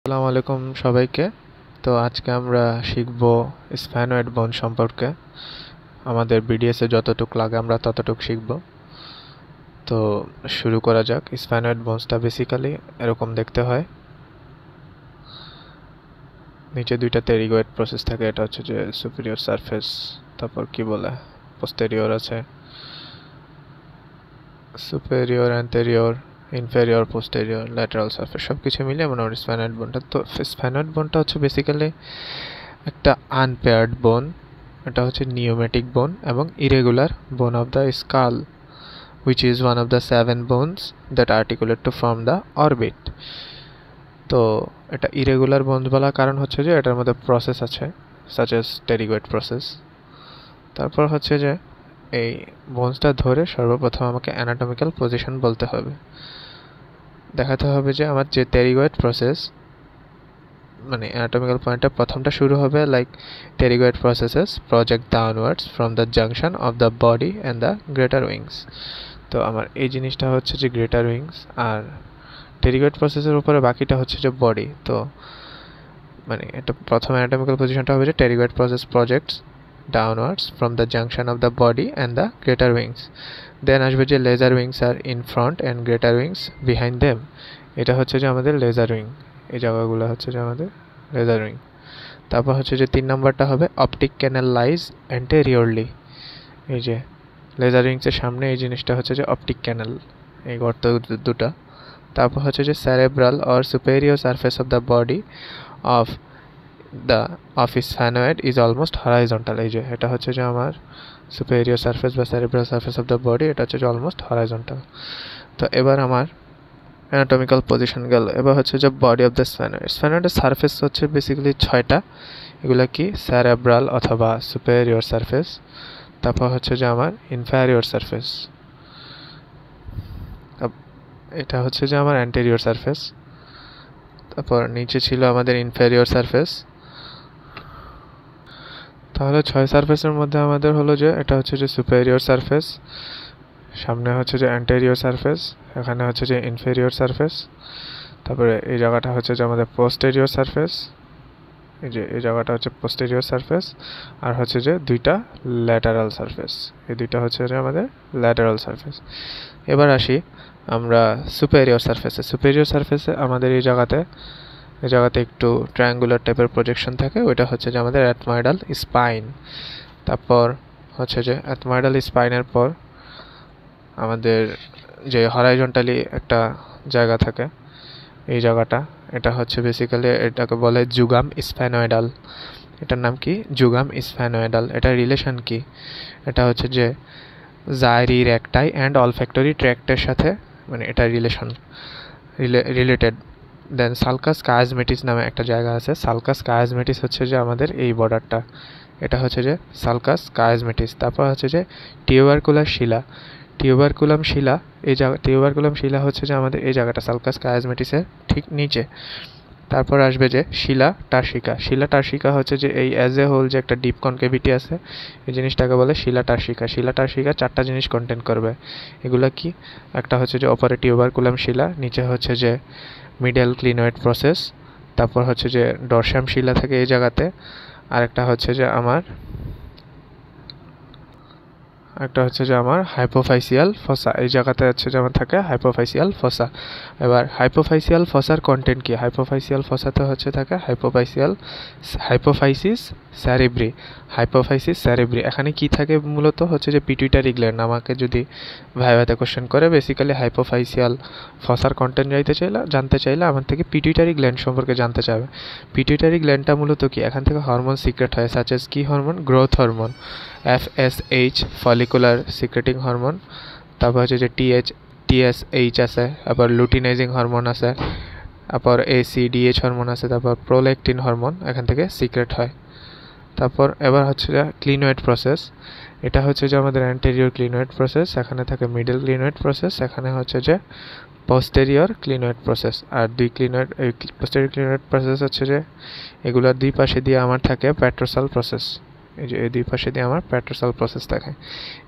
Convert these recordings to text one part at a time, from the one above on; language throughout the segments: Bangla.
আসসালামু আলাইকুম সবাইকে। তো আজকে আমরা শিখব স্ফ্যানয়েড বোন সম্পর্কে। আমাদের বিডিএসে যতটুক লাগে আমরা ততটুক শিখব। তো শুরু করা যাক। স্ফ্যানয়েড বোনসটা বেসিক্যালি এরকম দেখতে হয়। নিচে দুইটা টেরিগয়েড প্রসেস থাকে, এটা হচ্ছে যে সুপিরিয়র সারফেস, তারপর কি বলে পোস্টেরিয়র আছে, superior, anterior, inferior, posterior, lateral surface, সব কিছু মিলিয়ে মোটামুটি স্ফ্যানয়েড বোনটা। তো স্ফ্যানয়েড বোনটা হচ্ছে বেসিক্যালি একটা আনপেয়ার্ড বোন। এটা হচ্ছে নিওমেটিক বোন এবং ইরেগুলার বোন of the skull, which is one of the 7 bones that articulate to form the orbit. তো এটা ইরেগুলার বোনস বলার কারণ হচ্ছে যে এটার মধ্যে প্রসেস আছে, such as pterygoid process। তারপর হচ্ছে যে এই বোনসটা ধরে সর্বপ্রথম আমাকে অ্যানাটমিক্যাল পজিশন বলতে হবে। দেখাতে হবে যে আমার যে টেরিগয়েড প্রসেস, মানে অ্যানাটমিক্যাল পয়েন্টটা প্রথমটা শুরু হবে like pterygoid processes project downwards from the junction of the body and the greater wings। তো আমার এই জিনিসটা হচ্ছে যে গ্রেটার উইংস, আর টেরিগয়েড প্রসেসের উপরে বাকিটা হচ্ছে যে বডি। তো মানে এটা প্রথম অ্যানাটমিক্যাল পজিশনটা হবে যে pterygoid process projects downwards from the junction of the body and the greater wings. Then আসবে যে লেজার উইংস আর in front and greater wings behind them. এটা হচ্ছে যে আমাদের লেজার উইং, এই জায়গাগুলো হচ্ছে যে আমাদের লেজার উইং। তারপর হচ্ছে যে 3 নম্বরটা হবে অপটিক ক্যানেল লাইজ অ্যান্টেরিয়রলি। এই যে লেজার উইংসের সামনে এই জিনিসটা হচ্ছে যে অপটিক ক্যানেল, এই গর্ত দুটা। তারপর হচ্ছে যে cerebral or superior surface of the body of sphenoid is almost horizontal. এই যে এটা হচ্ছে যে আমার সুপেরিয়র সারফেস বা cerebral surface of the body, এটা হচ্ছে যে অলমোস্ট হরাইজন্টাল। তো এবার আমার অ্যানাটমিক্যাল পজিশন গেল। এবার হচ্ছে যে বডি অফ দ্য স্ফ্যানয়েড। স্ফ্যানয়েডের সারফেস হচ্ছে বেসিক্যালি 6টা। এগুলো কি সেরেব্রাল অথবা সুপেরিয়র সারফেস, তারপর হচ্ছে যে আমার ইনফেরিয়র সারফেস, এটা হচ্ছে যে আমার অ্যান্টেরিয়র সারফেস, তারপর নিচে ছিল আমাদের ইনফেরিয়র সারফেস। তাহলে 6 সারফেসের মধ্যে আমাদের হলো যে এটা হচ্ছে যে সুপেরিয়র সারফেস, সামনে হচ্ছে যে অ্যান্টেরিয়র সারফেস, এখানে হচ্ছে যে ইনফেরিয়র সারফেস, তারপরে এই জায়গাটা হচ্ছে যে আমাদের পোস্টেরিয়র সারফেস, এই যে এই জায়গাটা হচ্ছে পোস্টেরিয়র সারফেস, আর হচ্ছে যে দুইটা ল্যাটারাল সারফেস, এই দুইটা হচ্ছে যে আমাদের ল্যাটারাল সারফেস। এবার আসি আমরা সুপেরিয়র সারফেসে। সুপেরিয়র সারফেসে আমাদের এই জায়গাতে একটু ট্রায়াঙ্গুলার টাইপের প্রজেকশন থাকে, ওইটা হচ্ছে যে আমাদের অ্যাথময়েডাল স্পাইন। তারপর হচ্ছে যে অ্যাথময়েডাল স্পাইনের পর আমাদের যে হরাইজন্টালি একটা জায়গা থাকে, এই জায়গাটা, এটা হচ্ছে বেসিক্যালি এটাকে বলে জুগাম স্ফ্যানয়েডাল। এটার নাম কি? জুগাম স্ফ্যানয়েডাল। এটা রিলেশন কি? এটা হচ্ছে যে জাইরি রেকটাই অ্যান্ড অলফ্যাক্টরি ট্র্যাক্টের সাথে, মানে এটা রিলেটেড। দেন সালকাস কায়াজমেটিস নামে একটা জায়গা আছে। সালকাস কায়াজমেটিস হচ্ছে যে আমাদের এই বর্ডারটা, এটা হচ্ছে যে সালকাস কায়াজমেটিস। তারপর হচ্ছে যে টিউবারকুলার শিলা। টিউবারকুলাম শিলা, এই জায়গা টিউবারকুলাম শিলা হচ্ছে যে আমাদের এই জায়গাটা সালকাস কায়াজমেটিসের ঠিক নিচে। তারপর আসবে যে শিলা টার্সিকা। শিলা টার্সিকা হচ্ছে যে এই অ্যাজ এ হোল যে একটা ডিপ কনকেভিটি আছে, এই জিনিসটাকে বলে শিলা টার্সিকা। শিলা টার্সিকা 4টা জিনিস কন্টেন করবে। এগুলো কি? একটা হচ্ছে যে অপরে টিউবারকুলাম শিলা, নিচে হচ্ছে যে মিডল ক্লিনয়েড প্রসেস, তারপর হচ্ছে যে ডরসাম শিলা থাকে এই জায়গাতে, আরেকটা হচ্ছে যে আমার হাইপোফাইসিয়াল ফসা, এই জায়গাতে হচ্ছে যে আমার থাকে হাইপোফাইসিয়াল ফসা। এবার হাইপোফাইসিয়াল ফসার কন্টেন্ট কি? হাইপোফাইসিয়াল ফসাতে হচ্ছে থাকে হাইপোফাইসিস স্যারিব্রি। হাইপোফাইসিস স্যারিব্রি এখানে কি থাকে মূলত হচ্ছে যে পিটুইটারি গ্ল্যান্ড। আমাকে যদি ভাইভাতে কোশ্চেন করে বেসিক্যালি হাইপোফাইসিয়াল ফসার কন্টেন্ট জানতে চাইলে আমার থেকে পিটুইটারি গ্ল্যান্ড সম্পর্কে জানতে চাবে। পিটুইটারি গ্ল্যান্ডটা মূলত কি? এখান থেকে হরমোন সিক্রেট হয়, সাচ এস কি hormone? Growth hormone, FSH follicular secreting hormone, তারপর হচ্ছে যে TSH আছে, আবার লুটিনাইজিং হরমোন আছে, তারপর ACDH হরমোন আছে, তারপর প্রোল্যাকটিন হরমোন এখান থেকে সিক্রেট হয়। তারপর এবার হচ্ছে যে ক্লিনয়েড প্রসেস। এটা হচ্ছে যে আমাদের অ্যান্টেরিয়র ক্লিনয়েড প্রসেস, এখানে থাকে মিডল ক্লিনয়েড প্রসেস, এখানে হচ্ছে যে পোস্টেরিয়র ক্লিনয়েড প্রসেস। আর পোস্টেরিয়র ক্লিনয়েড প্রসেস হচ্ছে যে এগুলোর দুই পাশে দিয়ে আমার থাকে প্যাট্রোসাল প্রসেস। এই যে এই দুই পাশে দিয়ে আমার প্যাট্রোসাল প্রসেস থাকে।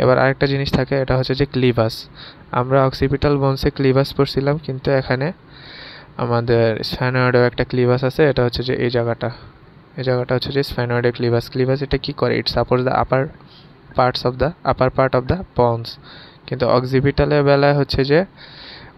এবার আরেকটা জিনিস থাকে, এটা হচ্ছে যে ক্লিভাস। আমরা অক্সিপিটাল বোনসে ক্লিভাস পড়ছিলাম, কিন্তু এখানে আমাদের স্ফ্যানয়েডেও একটা ক্লিভাস আছে, এটা হচ্ছে যে এই জায়গাটা হচ্ছে যে স্ফ্যানয়েডের ক্লিভাস এটা কি করে, it supports the upper part of the pons. কিন্তু অক্সিপিটালের বেলায় হচ্ছে যে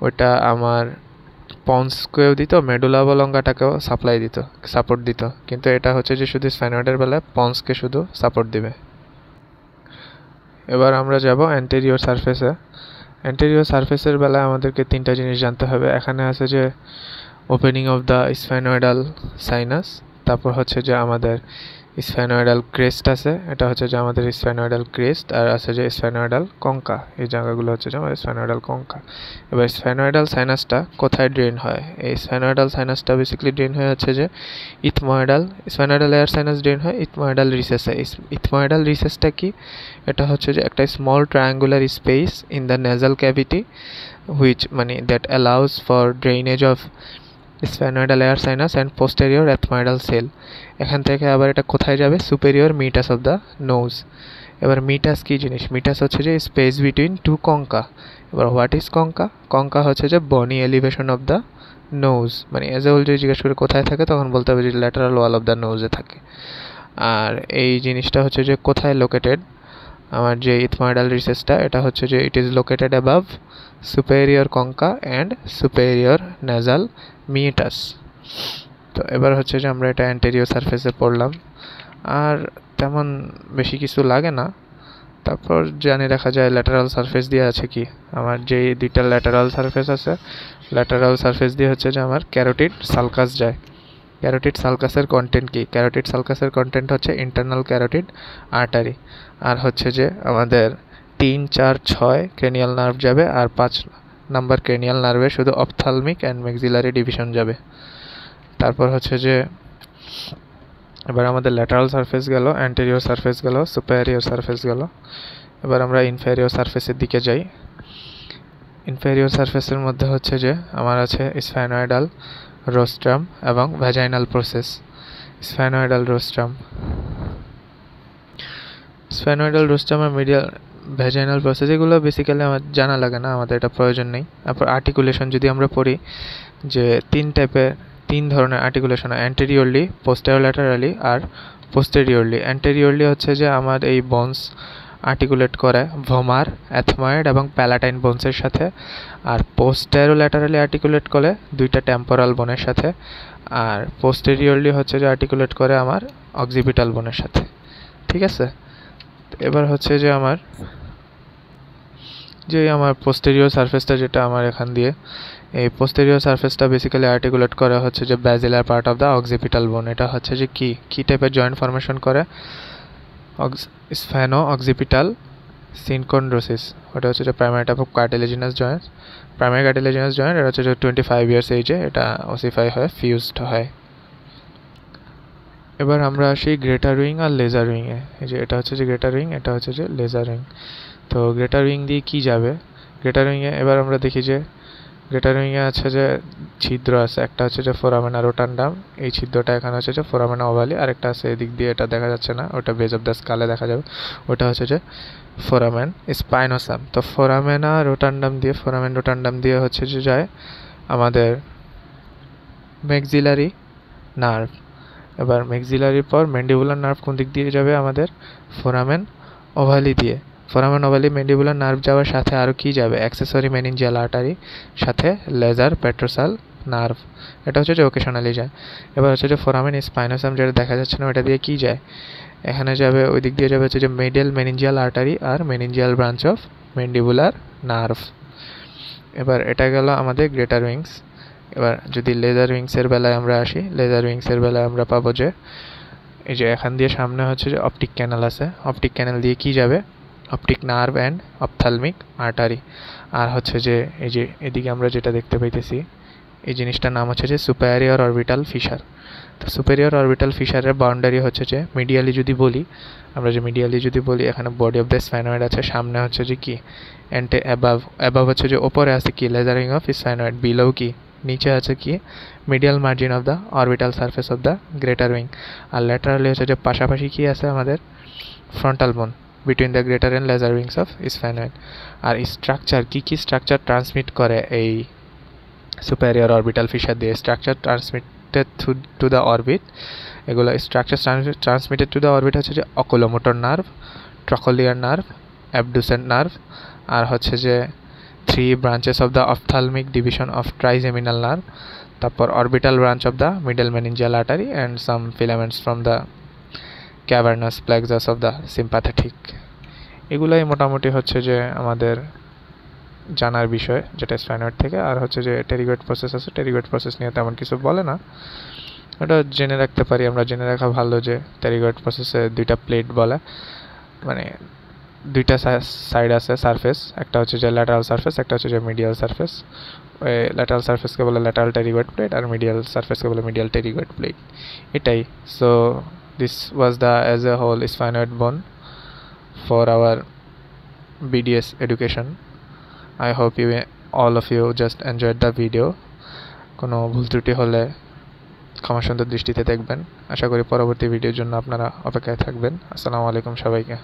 ওটা আমার পন্সকেও দিত, মেডুলা অবলঙ্গাটাকেও সাপোর্ট দিত, কিন্তু এটা হচ্ছে যে শুধু স্ফ্যানয়েডের বেলায় পন্সকে শুধু সাপোর্ট দিবে। এবার আমরা যাব অ্যান্টেরিয়র সারফেসে। অ্যান্টেরিয়র সারফেসের বেলায় আমাদেরকে তিনটা জিনিস জানতে হবে। এখানে আছে যে ওপেনিং অফ দ্য স্ফ্যানয়েডাল সাইনাস, তারপর হচ্ছে যে আমাদের স্ফ্যানয়েডাল ক্রেস্ট আছে, এটা হচ্ছে যে আমাদের স্ফ্যানয়েডাল ক্রেস্ট, আর আছে যে স্ফ্যানয়েডাল কঙ্কা, এই জায়গাগুলো হচ্ছে যে আমাদের স্ফ্যানয়েডাল কঙ্কা। এবার স্ফ্যানয়েডাল সাইনাসটা কোথায় ড্রেন হয়? এই স্ফ্যানয়েডাল সাইনাসটা বেসিক্যালি ড্রেন হয়ে হচ্ছে যে স্ফ্যানয়েডাল এয়ার সাইনাস ড্রেন হয় ইথময়েডাল রিসেসে। ইথময়েডাল রিসেসটা কি? এটা হচ্ছে যে একটা small triangular space in the nasal cavity which মানে that allows for drainage of sphenoidal air sinus and posterior ethmoidal cell. এখান থেকে আবার এটা কোথায় যাবে? Superior meatus of the nose. এবার মিটাস কী জিনিস? মিটাস হচ্ছে যে স্পেস বিটুইন টু কঙ্কা। এবার হোয়াট ইজ কঙ্কা? কঙ্কা হচ্ছে যে বনি এলিভেশন অফ দ্য নোজ, মানে এজ এ হোল যদি জিজ্ঞেস করে কোথায় থাকে তখন বলতে হবে যে ল্যাটারাল ওয়াল অফ দ্য নোজে থাকে। আর এই জিনিসটা হচ্ছে যে কোথায় লোকেটেড? আমার যে ইথময়েডাল রিসেসটা এটা হচ্ছে যে it is located above superior concha and superior nasal meatus. তো এবার হচ্ছে যে আমরা এটা অ্যান্টেরিয়র সারফেসে পড়লাম, আর তেমন বেশি কিছু লাগে না। তারপর জানি রাখা যায় ল্যাটারাল সারফেস দিয়ে আছে কি, আমার যে দুইটা ল্যাটারাল সারফেস আছে, ল্যাটারাল সারফেস দিয়ে হচ্ছে যে আমার ক্যারোটিড সালকাস যায়। ক্যারোটিড সালকাসের কন্টেন্ট কি? ক্যারোটিড সালকাসের কন্টেন্ট হচ্ছে ইন্টারনাল ক্যারোটিড আর্টারি, আর হচ্ছে যে আমাদের 3, 4, 6 ক্রেনিয়াল নার্ভ যাবে, আর 5 নাম্বার ক্রেনিয়াল নার্ভে শুধু অপথ্যালমিক অ্যান্ড ম্যাক্সিলারি ডিভিশন যাবে। তারপর হচ্ছে যে এবার আমাদের ল্যাটারাল সারফেস গেল, অ্যান্টেরিয়র সারফেস গেল, সুপেরিয়র সারফেস গেল। এবার আমরা ইনফেরিয়র সারফেসের দিকে যাই। ইনফেরিয়র সারফেসের মধ্যে হচ্ছে যে আমার আছে স্ফ্যানয়েডাল রোস্ট্রাম এবং ভ্যাজাইনাল প্রসেস। স্ফ্যানয়েডাল রোস্ট্রাম আর মিডিয়াল ভ্যাজাইনাল প্রসেস, এগুলো বেসিক্যালি আমার জানা লাগে না, আমাদের এটা প্রয়োজন নেই। তারপর আর্টিকুলেশন যদি আমরা পড়ি, যে 3 ধরনের আর্টিকুলেশন, অ্যান্টেরিয়রলি, পোস্টেরোল্যাটারালি আর পোস্টেরিয়রলি। অ্যান্টেরিয়রলি হচ্ছে যে আমার এই বোনস আর্টিকুলেট করে ভোমার, অ্যাথময়েড এবং প্যালাটাইন বোনসের সাথে, আর পোস্টেরোল্যাটারালি আর্টিকুলেট করে দুইটা টেম্পোরাল বোনের সাথে, আর পোস্টেরিয়রলি হচ্ছে যে আর্টিকুলেট করে আমার অক্সিপিটাল বোনের সাথে। ঠিক আছে, এবার হচ্ছে যে আমার পোস্টেরিয়র সারফেসটা, যেটা আমার এখান দিয়ে এই পোস্টেরিয়র সারফেসটা বেসিক্যালি আর্টিকুলেট করা হচ্ছে যে ব্যাজিলার পার্ট অফ দ্য অক্সিপিটাল বোন। এটা হচ্ছে যে কি টাইপের জয়েন্ট ফর্মেশন করে? স্ফ্যানো অক্সিপিটাল সিনকন্ড্রোসিস। ওটা হচ্ছে যে primary type of cartilaginous joint, এটা হচ্ছে যে 25 ইয়ার্স এজে এটা ওসিফাই হয়, ফিউজড হয়। এবার আমরা আসি গ্রেটার উইং আর লেজার উইংয়ে। এই যে এটা হচ্ছে যে গ্রেটার উইং, এটা হচ্ছে যে লেজার উইং। তো গ্রেটার উইং দিয়ে কি যাবে? গ্রেটার উইংয়ে এবার আমরা দেখি যে গ্রেটার উইংয়ে আছে যে ছিদ্র আছে, একটা হচ্ছে যে ফোরামেনা রোটান্ডাম, এই ছিদ্রটা এখানে হচ্ছে যে ফোরামেনা ওভালি, আরেকটা আছে এদিক দিয়ে, এটা দেখা যাচ্ছে না, ওটা বেজ অফ দ্য স্কালে দেখা যাবে, ওটা হচ্ছে যে ফোরামেন স্পাইনোসাম। তো ফোরামেন রোটান্ডাম দিয়ে হচ্ছে যে যায় আমাদের ম্যাক্সিলারি নার্ভ। এবার ম্যাক্সিলারির পর ম্যান্ডিবুলার নার্ভ কোন দিক দিয়ে যাবে? আমাদের ফোরামেন ওভালি দিয়ে। ফোরামেন ওভালি ম্যান্ডিবুলার নার্ভ যাওয়ার সাথে আরও কি যাবে? অ্যাক্সেসরি মেনিনজিয়াল আর্টারি, সাথে লেজার পেট্রোসাল নার্ভ, এটা হচ্ছে যে ওকেশনালি যায়। এবার হচ্ছে যে ফোরামেন স্পাইনোসাম, যেটা দেখা যাচ্ছে না, ওটা দিয়ে কি যায়? এখানে যাবে, ওই দিক দিয়ে যাবে হচ্ছে যে মিডিয়াল মেনিনজিয়াল আর্টারি আর meningeal branch of mandibular nerve. এবার এটা গেল আমাদের গ্রেটার উইংস। এবার যদি লেজার উইংসের বেলায় আমরা আসি, লেজার উইংসের বেলায় আমরা পাবো যে এই যে এখান দিয়ে সামনে হচ্ছে যে অপটিক ক্যানাল আছে, অপটিক ক্যানাল দিয়ে কি যাবে? Optic nerve and ophthalmic artery. আর হচ্ছে যে এই যে এদিকে আমরা যেটা দেখতে পাইতেছি, এই জিনিসটার নাম হচ্ছে যে সুপেরিয়র অরবিটাল ফিশার। তো সুপেরিয়র অরবিটাল ফিশারের বাউন্ডারি হচ্ছে যে মিডিয়ালি যদি বলি, এখানে বডি অফ দ্য স্ফ্যানয়েড আছে, সামনে হচ্ছে যে কি অ্যাবাভ হচ্ছে যে ওপরে আছে কি lesser wing of sphenoid, below কি নিচে আছে কি medial margin of the orbital surface of the greater wing. আর ল্যাটারালি হচ্ছে যে পাশাপাশি কি আছে আমাদের frontal bone between the greater and lesser wings of sphenoid. আর স্ট্রাকচার কি স্ট্রাকচার ট্রান্সমিট করে এই সুপেরিয়র অরবিটাল ফিশার দিয়ে structure transmitted to the orbit. এগুলো structure transmitted to the orbit হচ্ছে যে oculomotor nerve, trochlear nerve, abducent nerve, আর হচ্ছে যে 3 branches of the ophthalmic division of trigeminal nerve, তারপর orbital branch of the middle meningeal artery and some filaments from the cavernous plexus of the sympathetic. এগুলোই মোটামুটি হচ্ছে যে আমাদের জানার বিষয় যেটা স্পাইনয়েড থেকে। আর হচ্ছে যে টেরিগয়েড প্রসেস আছে, টেরিগয়েড প্রসেস নিয়ে তেমন কিছু বলে না, ওটা জেনে রাখতে পারি আমরা। জেনে রাখা ভালো যে টেরিগয়েড প্রসেসে 2টা প্লেট বলে, মানে 2টা সাইড আছে সারফেস, একটা হচ্ছে যে ল্যাটারাল সারফেস, একটা হচ্ছে যে মিডিয়াল সারফেস। ওই ল্যাটারাল সারফেসকে বলে ল্যাটারাল টেরিগয়েড প্লেট আর মিডিয়াল সারফেসকে বলে মিডিয়াল টেরিগয়েড প্লেট, এটাই। So this was the as a whole sphenoid bone for our BDS education. I hope you all of you just enjoyed the video. কোনো ভুল ত্রুটি হলে ক্ষমা সুন্দর দৃষ্টিতে দেখবেন। আশা করি পরবর্তী ভিডিওর জন্য আপনারা অপেক্ষায় থাকবেন। আসসালামু আলাইকুম সবাইকে।